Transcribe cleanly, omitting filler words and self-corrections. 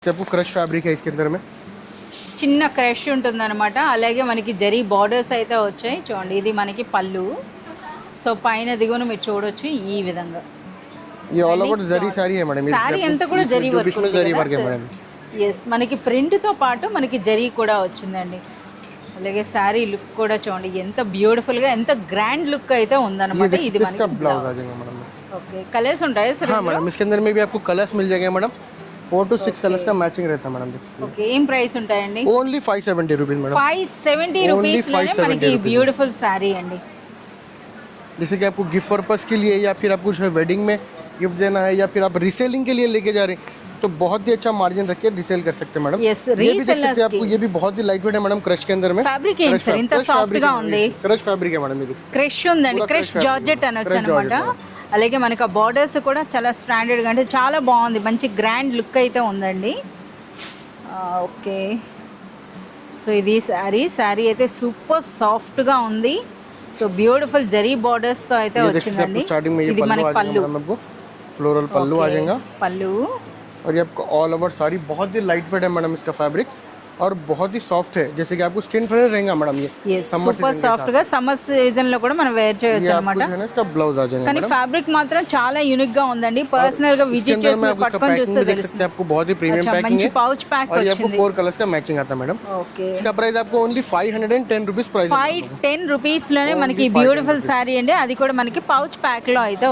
आपको crush fabric है इसके अंदर में చిన్న క్రష్ ఉంటుందన్నమాట. అలాగే మనకి జరీ బార్డర్స్ అయితే వచ్చాయి చూడండి. ఇది మనకి పళ్ళు. సో పైన దిగున మీరు చూడొచ్చు ఈ విధంగా. ये ऑल ओवर जरी साड़ी है मैडम. సారీ అంతా కూడా జరీ వర్క్ ఉంది. జరీ వర్క్ है मैडम. yes మనకి ప్రింట్ తో పాటు మనకి జరీ కూడా వచ్చిందండి. అలాగే సారీ లుక్ కూడా చూడండి ఎంత బ్యూటిఫుల్ గా ఎంత గ్రాండ్ లుక్ అయితే ఉందన్నమాట. ఇది మనకి ब्लाउज आ जाएगा मैडम. ओके कलर्स ఉంటాయా सर? हां मैडम इसके अंदर में भी आपको कलर्स मिल जाएंगे मैडम. 4 to 6 कलर्स का मैचिंग रहता है मैडम. ओके ఏం ప్రైస్ ఉంటాయండి? Only 570 rupees madam. 570 రూపీస్ లోనే మనకి బ్యూటిఫుల్ సారీ అండి. जैसे कि आपको गिफ्ट पर्पस के लिए या फिर आपको जो है वेडिंग में गिफ्ट देना है या फिर आप रीसेलिंग के लिए लेके जा रहे हैं तो बहुत ही अच्छा मार्जिन रख के रीसेल कर सकते हैं मैडम. yes, ये भी देख सकते हैं आपको. ये भी बहुत ही लाइट वेट है मैडम. क्रश के अंदर में ఫ్యాబ్రిక్ ఏంటి సార్ ఇంత సాఫ్ట్ గా ఉంది? क्रश फैब्रिक है मैडम. ये క్రష్ ఉందండి. క్రష్ జార్జెట్ అనొచ్చు అన్నమాట. అలాగే మనకి ఆ బార్డర్స్ కూడా చాలా స్టాండర్డ్ గా అంటే చాలా బాగుంది. మంచి గ్రాండ్ లుక్ అయితే ఉందండి. ఓకే సో ఇది సారీ అయితే సూపర్ సాఫ్ట్ గా ఉంది. సో బ్యూటిఫుల్ జరీ బార్డర్స్ తో అయితే వచ్చిందండి. ఇది మనకి పళ్ళు, फ्लोरल पल्लू आ जाएगा. पल्लू और ये आपको ऑल ओवर साड़ी बहुत ही लाइट वेट है मैडम. इसका फैब्रिक और बहुत ही सॉफ्ट है. जैसे कि आपको स्किन फ्रेंडली रहेगा मैडम. ये సూపర్ సాఫ్ట్ గా సమ్మర్ సీజన్ లో కూడా మనం వేర్ చేయొచ్చు అన్నమాట. इसका ब्लाउज आ जाएगा. కానీ ఫ్యాబ్రిక్ మాత్రం చాలా యూనిక్ గా ఉందండి. పర్సనల్ గా విజిట్ చేసి పట్టుకొని చూస్తే తెలుస్తుంది. आपको बहुत ही प्रीमियम पैकिंग है. पाउच पैक और ये आपको 4 कलर्स का मैचिंग आता है मैडम. ओके इसका प्राइस आपको ओनली 510 रुपीस प्राइस. 510 రూపీస్ లోనే మనకి బ్యూటిఫుల్ సారీ అండి. అది కూడా మనకి పౌచ్ ప్యాక్ లో అయితే